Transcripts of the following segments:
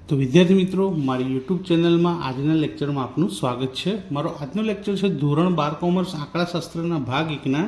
તો વિદ્યાર્થી મિત્રો, મારી યુટ્યુબ ચેનલમાં આજના લેક્ચરમાં આપનું સ્વાગત છે. મારો આજનો લેક્ચર છે ધોરણ 12 કોમર્સ આંકડાશાસ્ત્રના ભાગ 1ના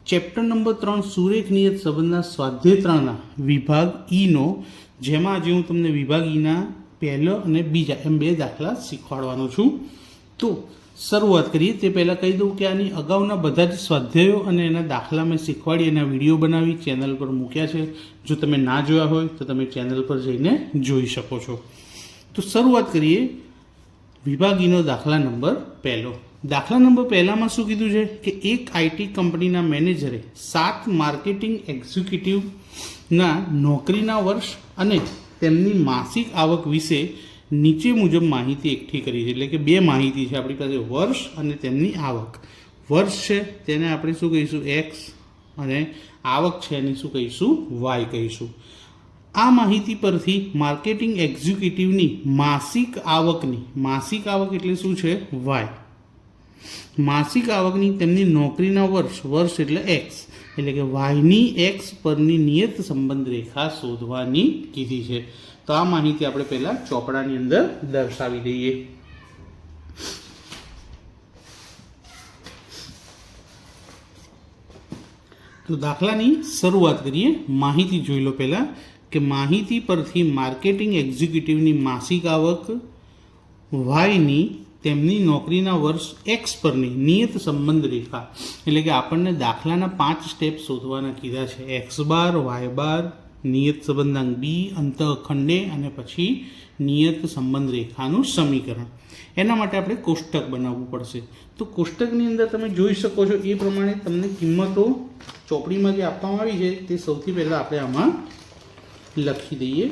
ચેપ્ટર નંબર 3 સુરેખ નિયત સંબંધના સ્વાધ્યાય 3ના વિભાગ ઈનો, જેમાં આજે હું તમને વિભાગ ઈના પહેલો અને બીજા એમ બે દાખલા શીખવાડવાનો છું. તો શરૂઆત કરીએ તે પહેલાં કહી દઉં કે આની અગાઉના બધા જ સ્વાધ્યાયો અને એના દાખલા મેં શીખવાડી એના વિડીયો બનાવી ચેનલ પર મૂક્યા છે. જો તમે ના જોયા હોય તો તમે ચેનલ પર જઈને જોઈ શકો છો. તો શરૂઆત કરીએ વિભાગીનો દાખલા નંબર પહેલો. દાખલા નંબર પહેલામાં શું કીધું છે કે એક આઈટી કંપનીના મેનેજરે 7 માર્કેટિંગ એક્ઝિક્યુટિવના નોકરીના વર્ષ અને તેમની માસિક આવક વિશે નીચે મુજબ માહિતી એકઠી કરી છે. એટલે કે બે માહિતી છે આપણી પાસે, વર્ષ અને તેમની આવક. વર્ષ છે તેને આપણે શું કહીશું, એક્સ, અને આવક છે એને શું કહીશું, વાય કહીશું. આ માહિતી પરથી માર્કેટિંગ એક્ઝિક્યુટિવની માસિક આવક એટલે શું છે, વાય. માસિક આવકની તેમની નોકરીના વર્ષ એટલે એક્સ, એટલે કે વાયની એક્સ પરની નિયત સંબંધ રેખા શોધવાની કીધી છે. તો આ માહિતી આપણે પહેલા ચોપડાની અંદર દર્શાવી દઈએ. તો દાખલાની શરૂઆત કરીએ. માહિતી જોઈ લો પહેલા કે માહિતી પરથી માર્કેટિંગ એક્ઝિક્યુટિવની માસિક આવક વાયની તેમની નોકરીના વર્ષ એક્સ પરની નિયત સંબંધ રેખા, એટલે કે આપણને દાખલાના 5 સ્ટેપ શોધવાના કીધા છે. એક્સ બાર, વાય બાર, નિયત સંબંધાંક બી, અંતઃખંડે અને પછી નિયત સંબંધ રેખાનું સમીકરણ. એના માટે આપણે કોષ્ટક બનાવવું પડશે. તો કોષ્ટકની અંદર તમે જોઈ શકો છો એ પ્રમાણે તમને કિંમતો ચોપડીમાં જે આપવામાં આવી છે તે સૌથી પહેલાં આપણે આમાં લખી દઈએ.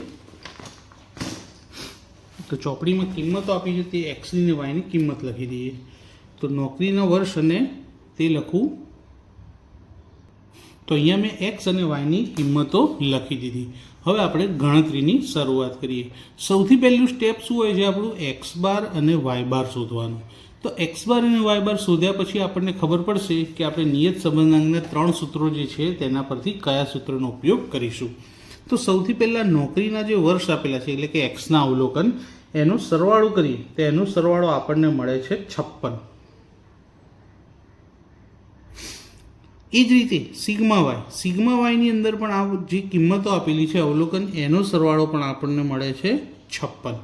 તો ચોપડીમાં કિંમતો આપી છે તે એક્સની ને વાયની કિંમત લખી દઈએ. તો નોકરીના વર્ષ અને તે લખું, તો અહીંયા મેં એક્સ અને વાયની કિંમતો લખી દીધી. હવે આપણે ગણતરીની શરૂઆત કરીએ. સૌથી પહેલું સ્ટેપ શું હોય છે આપણું, એક્સ બાર અને વાય બાર શોધવાનું. તો એક્સ બાર અને વાય બાર શોધ્યા પછી આપણને ખબર પડશે કે આપણે નિયત સંબંધાંકના 3 સૂત્રો જે છે તેના પરથી કયા સૂત્રનો ઉપયોગ કરીશું. તો સૌથી પહેલાં નોકરીના જે વર્ષ આપેલા છે એટલે કે એક્સના અવલોકન, એનો સરવાળો કરીએ તો એનો સરવાળો આપણને મળે છે 56. એ જ રીતે સિગ્મા વાયની અંદર પણ આ જે કિંમતો આપેલી છે અવલોકન, એનો સરવાળો પણ આપણને મળે છે 56.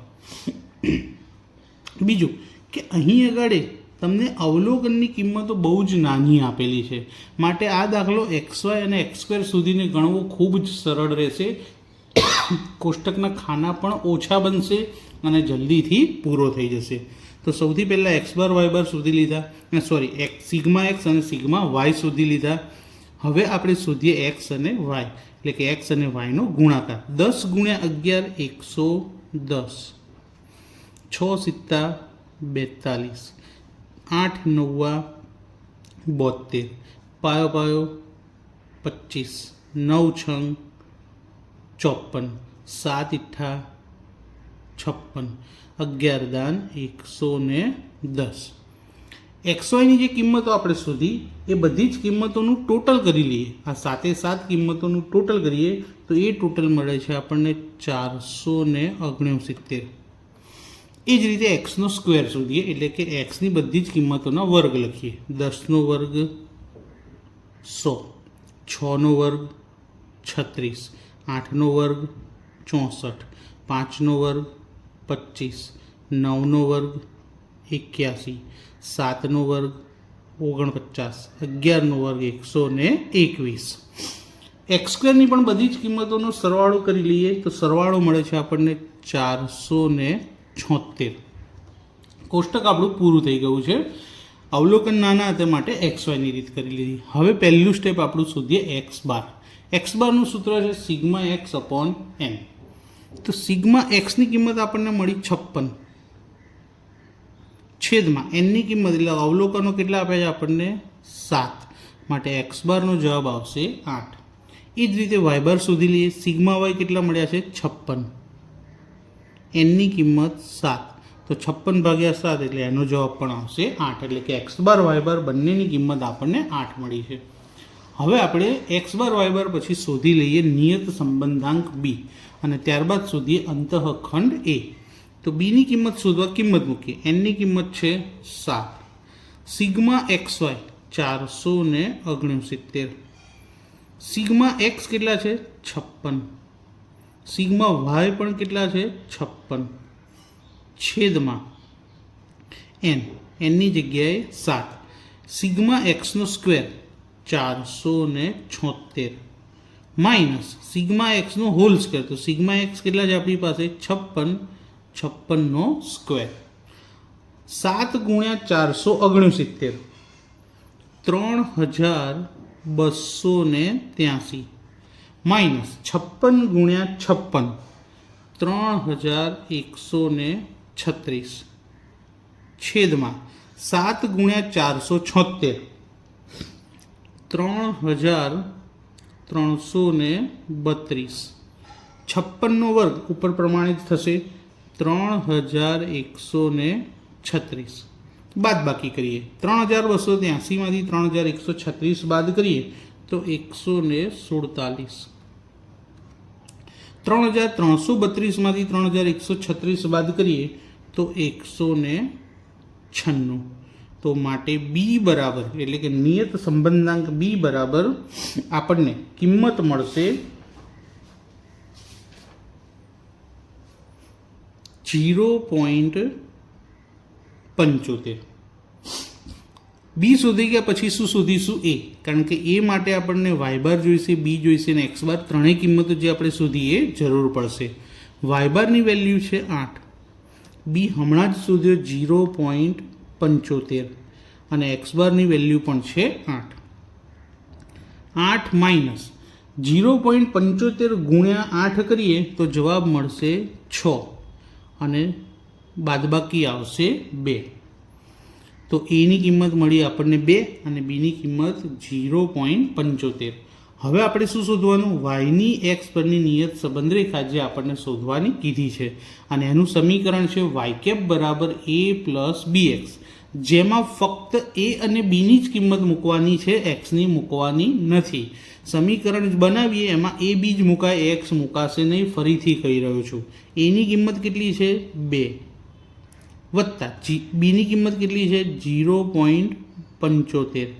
બીજું કે અહીં આગળ તમને અવલોકનની કિંમતો બહુ જ નાની આપેલી છે, માટે આ દાખલો એક્સ વાય અને એક્સ સ્ક્વેર સુધીને ગણવો ખૂબ જ સરળ રહેશે. કોષ્ટકના ખાના પણ ઓછા બનશે અને જલ્દીથી પૂરો થઈ જશે. તો સૌથી પહેલાં એક્સ બાર વાય બાર શોધી લીધા, સિગ્મા એક્સ અને સિગ્મા વાય શોધી લીધા. હવે આપણે શોધીએ એક્સ અને વાય, એટલે કે એક્સ અને વાયનો ગુણાકાર. 10 ગુણ્યા 11 110, 6 સિત્તા 42, 8 નવ્વા 72, પાયો 25, 9 છંગ 54, 7 ઇઠ્ઠા 56, 11 દાન 110. એક્સવાયની જે કિંમતો આપણે શોધી એ બધી જ કિંમતોનું ટોટલ કરી લઈએ. આ 7 કિંમતોનું ટોટલ કરીએ તો એ ટોટલ મળે છે આપણને 469. એ જ રીતે એક્સનો સ્ક્વેર શોધીએ, એટલે કે એક્સની બધી જ કિંમતોના વર્ગ લખીએ. 10નો વર્ગ 100, 6નો વર્ગ 36, 8નો વર્ગ 64, 5નો વર્ગ 25, 9નો વર્ગ 81, 7નો વર્ગ 49, 11નો વર્ગ 121. એક્સ સ્ક્વેરની પણ બધી જ કિંમતોનો સરવાળો કરી લઈએ તો સરવાળો મળે છે આપણને 476. કોષ્ટક આપણું પૂરું થઈ ગયું છે. અવલોકન નાના હતા માટે એક્સ વાયની રીત કરી લીધી. હવે પહેલું સ્ટેપ આપણું શોધીએ એક્સ બાર. એક્સ બારનું સૂત્ર છે સિગ્મા એક્સ અપોન એન. તો સિગ્મા એક્સની કિંમત આપણને મળી 56, છેદમાં એનની કિંમત એટલે અવલોકનો કેટલા આપ્યા છે આપણને 7, માટે એક્સ બારનો જવાબ આવશે 8. એ જ રીતે વાય બાર શોધી લઈએ. સિગ્મા વાય કેટલા મળ્યા છે 56, એનની કિંમત 7, તો 56 ભાગ્યા 7 એટલે એનો જવાબ પણ આવશે 8. એટલે કે એક્સ બાર વાય બાર બંનેની કિંમત આપણને 8 મળી છે. હવે આપણે એક્સ બાર વાય બાર પછી શોધી લઈએ નિયત સંબંધાંક બી, અને ત્યારબાદ શોધીએ અંતઃખંડ એ. તો બીની કિંમત શોધવા કિંમત મૂકીએ. એનની કિંમત છે 7. Sigma x y 469. Sigma x કેટલા છે? 56. સિગ્મા વાય પણ કેટલા છે? 56. છેદમાં એનની જગ્યાએ 7. સિગ્મા એક્સનો સ્ક્વેર 476 માઇનસ સિગ્મા એક્સનો હોલ સ્ક્વેર. તો સિગ્મા એક્સ કેટલા છે આપણી પાસે? 56. 56નો સ્ક્વેર 7 ગુણ્યા 469 3283 માઇનસ 56 ગુણ્યા 56 3136 છેદમાં 7 ગુણ્યા 476 3332. 56નો વર્ગ ઉપર પ્રમાણિત થશે 3136. બાદ બાકી કરીએ. 3283 માંથી 3136 બાદ કરીએ તો 147. 3332 માંથી 3136 બાદ કરીએ તો 196. તો માટે બી બરાબર એટલે કે નિયત સંબંધાંક બી બરાબર આપણને કિંમત મળશે 0.75. બી શોધી ગયા પછી શું શોધીશું? એ. કારણ કે એ માટે આપણને વાય બાર જોઈશે, બી જોઈશે અને એક્સ બાર ત્રણેય કિંમતો જે આપણે શોધીએ જરૂર પડશે. વાય બારની વેલ્યુ છે 8. બી હમણાં જ શોધ્યો 0.75 અને એક્સ બારની વેલ્યુ પણ છે 8. 8 માઇનસ 0.75 ગુણ્યા 8 કરીએ તો જવાબ મળશે 6 અને બાદબાકી આવશે 2. તો એની કિંમત મળી આપણને 2 અને બીની કિંમત 0.75. હવે આપણે શું શોધવાનું? વાયની એક્સ પરની નિયત સંબંધ રેખા જે આપણને શોધવાની કીધી છે અને એનું સમીકરણ છે વાય કેપ બરાબર a પ્લસ બી એક્સ, જેમાં ફક્ત એ અને બીની જ કિંમત મૂકવાની છે, એક્સની મૂકવાની નથી. સમીકરણ બનાવીએ એમાં એ બી જ મુકાય, એક્સ મુકાશે નહીં. ફરીથી કહી રહ્યો છું. એની કિંમત કેટલી છે? 2 વત્તા બીની કિંમત કેટલી છે? 0.75.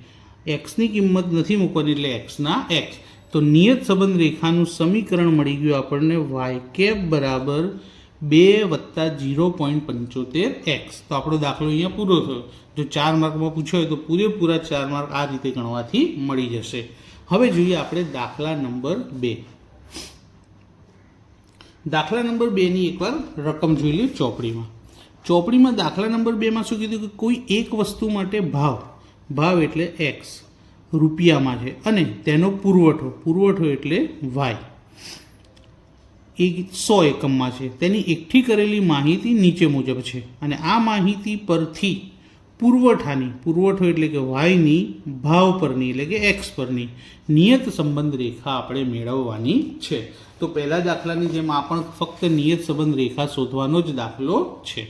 એક્સની કિંમત નથી મૂકવાની એટલે એક્સના એક્સ. તો નિયત સંબંધ રેખાનું સમીકરણ મળી ગયું આપણને વાય કેપ બરાબર 2 વત્તા 0.75 એક્સ. તો આપણો દાખલો અહીંયા પૂરો થયો. જો 4 માર્કમાં પૂછ્યો હોય તો પૂરેપૂરા 4 માર્ક આ રીતે ગણવાથી મળી જશે. હવે જોઈએ આપણે દાખલા નંબર 2. દાખલા નંબર 2ની એકવાર રકમ જોઈ લઈએ ચોપડીમાં. દાખલા નંબર 2માં શું કીધું કે કોઈ એક વસ્તુ માટે ભાવ એટલે એક્સ રૂપિયામાં છે અને તેનો પુરવઠો એટલે વાય એ 100 એકમમાં છે. તેની એકઠી કરેલી માહિતી નીચે મુજબ છે અને આ માહિતી પરથી પુરવઠો એટલે કે વાયની ભાવ પરની એટલે કે એક્સ પરની નિયત સંબંધ રેખા આપણે મેળવવાની છે. તો પહેલા દાખલાની જેમ આ પણ ફક્ત નિયત સંબંધ રેખા શોધવાનો જ દાખલો છે.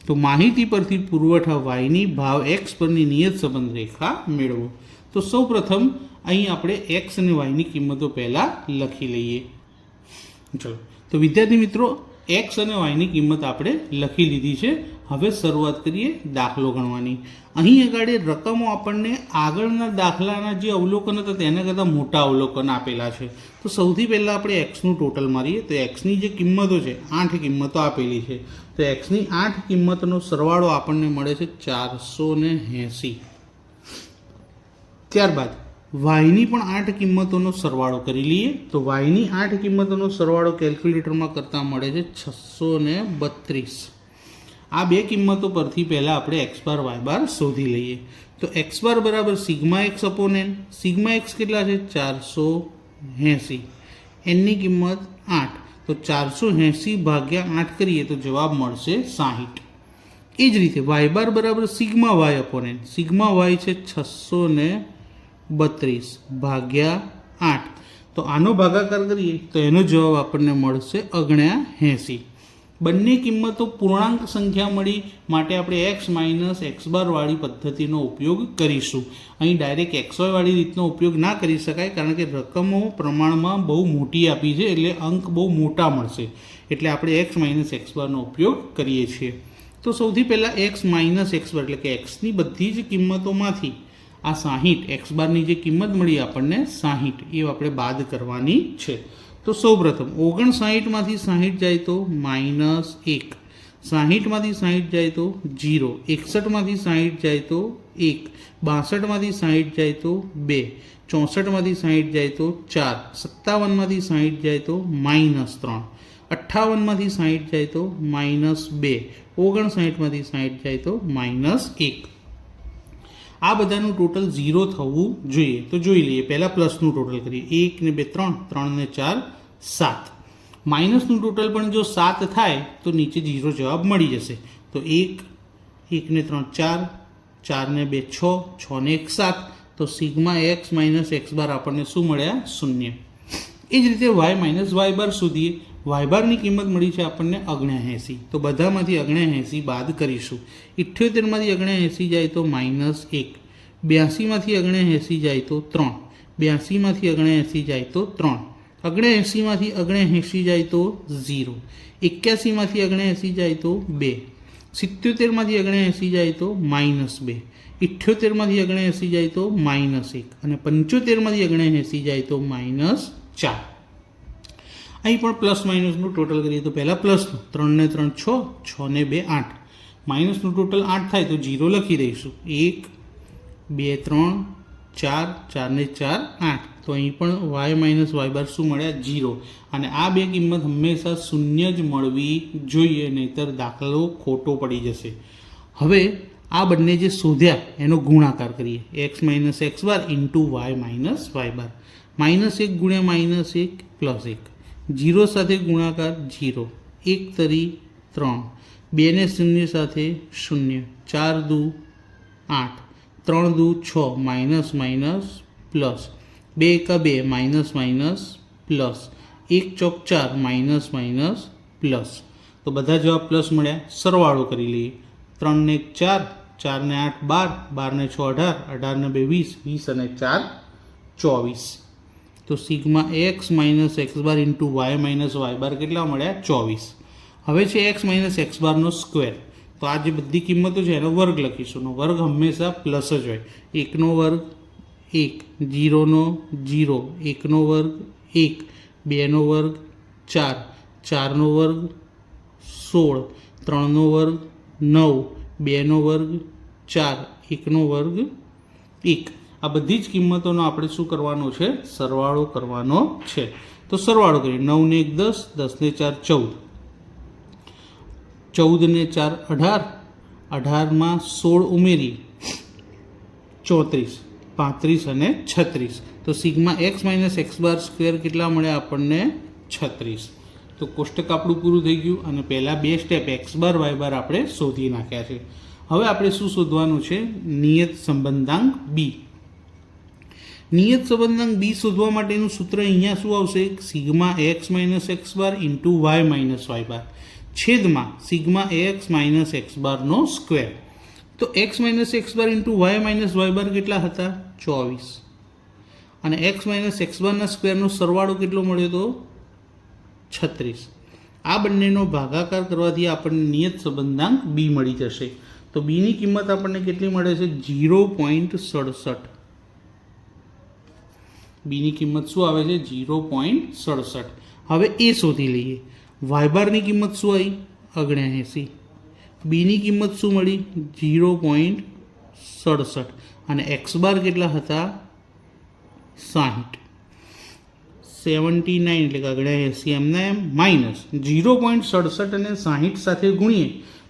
તો માહિતી પરથી પુરવઠા વાયની ભાવ એક્સ પરની નિયત સંબંધ રેખા મેળવો. તો સૌપ્રથમ અહીં આપણે એક્સ અને વાયની કિંમતો પહેલાં લખી લઈએ. ચલો, તો વિદ્યાર્થી મિત્રો એક્સ અને વાયની કિંમત આપણે લખી લીધી છે. હવે શરૂઆત કરીએ દાખલો ગણવાની. અહીં આગળ રકમો આપણને આગળના દાખલાના જે અવલોકન હતા તેના કરતાં મોટા અવલોકન આપેલા છે. તો સૌથી પહેલાં આપણે એક્સનું ટોટલ મારીએ તો એક્સની જે કિંમતો છે 8 કિંમતો આપેલી છે. તો એક્સની 8 કિંમતનો સરવાળો આપણને મળે છે 480. ત્યારબાદ વાયની પણ 8 કિંમતોનો સરવાળો કરી લઈએ. તો વાયની 8 કિંમતોનો સરવાળો કેલ્ક્યુલેટરમાં કરતાં મળે છે 632. આ બે કિંમતો પરથી પહેલાં આપણે એક્સ બાર વાય બાર શોધી લઈએ. તો એક્સ બાર બરાબર sigma x upon n. Sigma x કેટલા છે? 480. એનની કિંમત 8. તો 480 ભાગ્યા 8 કરીએ તો જવાબ મળશે 60. એ જ રીતે વાય બાર બરાબર sigma y upon n. Sigma y છે 632 ભાગ્યા 8. તો આનો ભાગાકાર કરીએ તો એનો જવાબ આપણને મળશે 79. બંને કિંમતો પૂર્ણાંક સંખ્યા મળી માટે આપણે એક્સ માઇનસ એક્સ બાર વાળી પદ્ધતિનો ઉપયોગ કરીશું. અહીં ડાયરેક્ટ એક્સ વાય વાળી રીતનો ઉપયોગ ના કરી શકાય, કારણ કે રકમો પ્રમાણમાં બહુ મોટી આપી છે, એટલે અંક બહુ મોટા મળશે, એટલે આપણે એક્સ માઇનસ એક્સ બારનો ઉપયોગ કરીએ છીએ. તો સૌથી પહેલાં એક્સ માઇનસ એક્સ બાર એટલે કે એક્સની બધી જ કિંમતોમાંથી આ 60 એક્સ બારની જે કિંમત મળી આપણને 60 એ આપણે બાદ કરવાની છે. તો સૌપ્રથમ 59માંથી 60 જાય તો -1, 60માંથી 60 જાય તો 0, 61માંથી 60 જાય તો 1, 62માંથી 60 જાય તો 2, 64માંથી 60 જાય તો 4, 57માંથી 60 જાય તો -3, 58માંથી 60 જાય તો -2, 59માંથી 60 જાય તો -1. આ બધાનું ટોટલ 0 થવું જોઈએ. તો જોઈ લઈએ. પહેલાં પ્લસનું ટોટલ કરીએ. 1 ને 2 3, 3 ને 4 7. માઇનસનું ટોટલ પણ જો 7 થાય તો નીચે 0 જવાબ મળી જશે. તો 1, 1 ને 3 4, 4 ને 2 6, 6 ને 1 7. તો સિગ્મા એક્સ માઇનસ એક્સ બાર આપણને શું મળ્યા? 0. એ જ રીતે વાય માઇનસ વાય બાર શોધીએ. વાય બારની કિંમત મળી છે આપણને 79. તો બધામાંથી 79 બાદ કરીશું. 78માંથી 79 જાય તો -1, 82માંથી 79 જાય તો 3, 82માંથી 79 જાય તો 3, 79માંથી 79 જાય તો 0, 81માંથી 79 જાય તો 2, 77માંથી 79 જાય તો -2, 78માંથી 79 જાય તો -1 અને 75માંથી 79 જાય તો -4. અહીં પણ પ્લસ માઇનસનું ટોટલ કરીએ તો પહેલાં પ્લસનું 3 ને 3 6, 6 ને 2 8, માઇનસનું ટોટલ 8 થાય તો 0 લખી દઈશું. 1, 2 3 4, 4 ને 4 8. તો અહીં પણ વાય માઇનસ વાય બાર શું મળ્યા? 0. અને આ બે કિંમત હંમેશા શૂન્ય જ મળવી જોઈએ, નહીંતર દાખલો ખોટો પડી જશે. હવે આ બંને જે શોધ્યા એનો ગુણાકાર કરીએ. X minus x bar into y minus y bar. -1 ગુણ્યા -1 +1. 0 સાથે ગુણાકાર 0, 1 તરી 3, 2 ને 0 સાથે 0, 4 દુ 8, 3 દુ 6, માઇનસ માઇનસ પ્લસ, 2 એકા 2, માઇનસ માઇનસ પ્લસ, 1 ચોક 4, માઇનસ માઇનસ પ્લસ. તો બધા જવાબ પ્લસ મળ્યા. સરવાળો કરી લઈએ. 3 ને 1 4, 4 ને 8 12, 12 ને 6 18, 18 ને 2 20, 20 અને 4 24. તો sigma x minus x bar into y minus y bar કેટલા મળ્યા? 24. હવે છે એક્સ માઇનસ એક્સ બારનો સ્ક્વેર. તો આ જે બધી કિંમતો છે એનો વર્ગ લખીશું. વર્ગ હંમેશા પ્લસ જ હોય. 1નો વર્ગ 1, 0નો 0, 1નો વર્ગ 1, 2નો વર્ગ 4, 4નો વર્ગ 16, 3નો વર્ગ 9, 2નો વર્ગ 4, 1નો વર્ગ 1. આ બધી જ કિંમતોનો આપણે શું કરવાનો છે? સરવાળો કરવાનો છે. તો સરવાળો કરીએ. 9 ને 1 10, 10 ને 4 14, 14 ને 4 18, 18માં 16 ઉમેરી 34, 35 અને 36. તો સિગ્મા એક્સ માઇનસ એક્સ બાર સ્ક્વેર કેટલા મળ્યા આપણને? 36. તો કોષ્ટક આપણું પૂરું થઈ ગયું અને પહેલાં બે સ્ટેપ એક્સ બાર વાય બાર આપણે શોધી નાખ્યા છે. હવે આપણે શું શોધવાનું છે? નિયત સંબંધાંક બી. નિયત સંબંધાંક બી શોધવા માટેનું સૂત્ર અહીંયા શું આવશે? Sigma x minus x bar into y minus y bar છેદમાં સિગ્મા એક્સ માઇનસ એક્સ બારનો સ્ક્વેર. તો x minus x bar into y minus y bar કેટલા હતા? 24. અને એક્સ માઇનસ એક્સ બારના સ્ક્વેરનો સરવાળો કેટલો મળ્યો તો? 36. આ બંનેનો ભાગાકાર કરવાથી આપણને નિયત સંબંધાંક બી મળી જશે. તો બીની કિંમત આપણને કેટલી મળે છે? 0.67. બીની કિંમત શું આવે છે? 0.67. હવે એ શોધી લઈએ. વાય બારની કિંમત શું આવી? 79. બીની કિંમત શું મળી? 0.67. અને એક્સ બાર કેટલા હતા? 60. 79 એટલે કે 79 એમના એમ માઇનસ 0.67 અને 60 સાથે ગુણીએ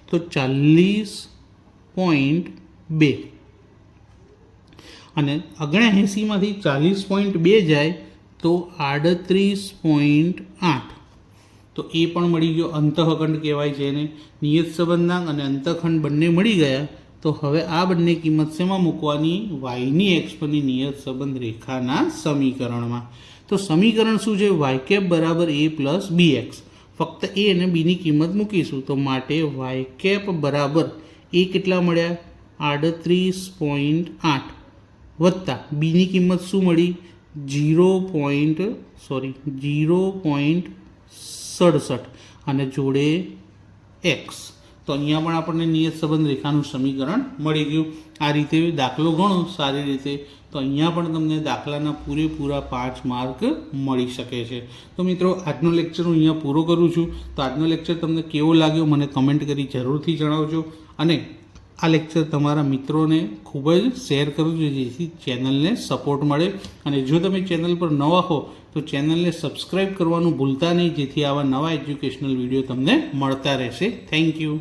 તો 40.2. અને 79માંથી 40.2 જાય તો 38.8. તો એ પણ મળી ગયો. અંતઃખંડ કહેવાય છે એને. નિયત સંબંધાંક અને અંતઃખંડ બંને મળી ગયા. તો હવે આ બંને કિંમત શેમાં મૂકવાની? વાયની એક્સ પરની નિયત સંબંધ રેખાના સમીકરણમાં. તો સમીકરણ શું છે? વાય કેપ બરાબર a પ્લસ bx. ફક્ત એ અને બીની કિંમત મૂકીશું. તો માટે વાય કેપ બરાબર એ કેટલા મળ્યા 38.8 વત્તા બીની કિંમત શું મળી 0.67 અને જોડે એક્સ. તો અહીંયા પણ આપણને નિયત સંબંધ રેખાનું સમીકરણ મળી ગયું. આ રીતે દાખલો ગણો સારી રીતે તો અહીંયા પણ તમને દાખલાના પૂરેપૂરા 5 માર્ક મળી શકે છે. તો મિત્રો આજનો લેક્ચર હું અહીંયા પૂરો કરું છું. તો આજનો લેક્ચર તમને કેવો લાગ્યો મને કમેન્ટ કરી જરૂરથી જણાવજો અને આ લેક્ચર તમારા મિત્રોને ખૂબ જ શેર કરજો જેથી ચેનલને સપોર્ટ મળે. અને જો તમે ચેનલ પર નવા હો તો ચેનલને સબસ્ક્રાઈબ કરવાનું ભૂલતા નહીં જેથી આવા નવા એજ્યુકેશનલ વિડીયો તમને મળતા રહેશે. Thank you.